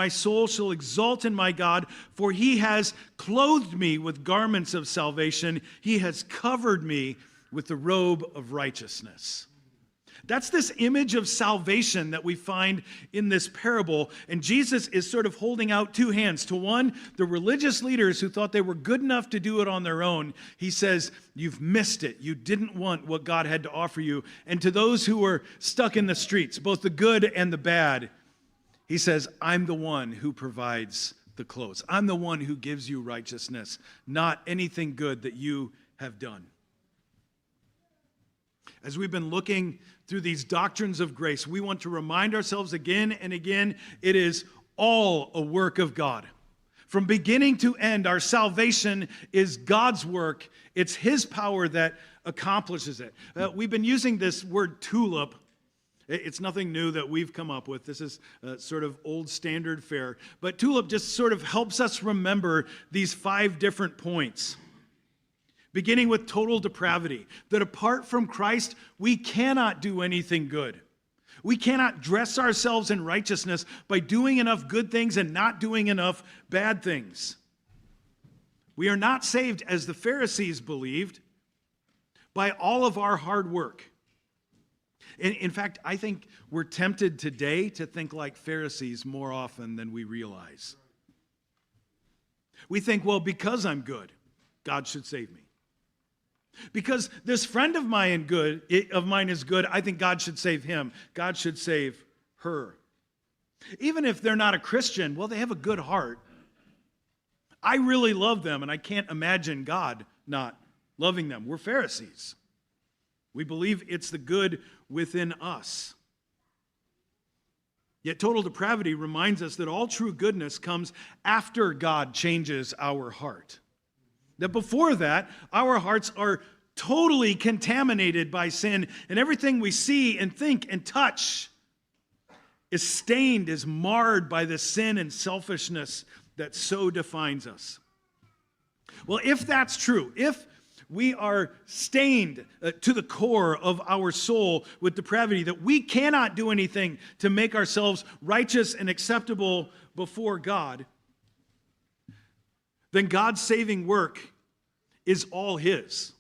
My soul shall exult in my God, for he has clothed me with garments of salvation. He has covered me with the robe of righteousness. That's this image of salvation that we find in this parable. And Jesus is sort of holding out two hands. To one, the religious leaders who thought they were good enough to do it on their own. He says, you've missed it. You didn't want what God had to offer you. And to those who were stuck in the streets, both the good and the bad, he says, I'm the one who provides the clothes. I'm the one who gives you righteousness, not anything good that you have done. As we've been looking through these doctrines of grace, we want to remind ourselves again and again, it is all a work of God. From beginning to end, our salvation is God's work. It's his power that accomplishes it. We've been using this word tulip. It's nothing new that we've come up with. This is sort of old standard fare. But tulip just sort of helps us remember these 5 different points. Beginning with total depravity, that apart from Christ, we cannot do anything good. We cannot dress ourselves in righteousness by doing enough good things and not doing enough bad things. We are not saved, as the Pharisees believed, by all of our hard work. In fact, I think we're tempted today to think like Pharisees more often than we realize. We think, well, because I'm good, God should save me. Because this friend of mine is good, I think God should save him. God should save her. Even if they're not a Christian, well, they have a good heart. I really love them, and I can't imagine God not loving them. We're Pharisees. We believe it's the good within us. Yet total depravity reminds us that all true goodness comes after God changes our heart. That before that, our hearts are totally contaminated by sin, and everything we see and think and touch is stained, is marred by the sin and selfishness that so defines us. Well, if that's true, if we are stained to the core of our soul with depravity, that we cannot do anything to make ourselves righteous and acceptable before God, then God's saving work is all his.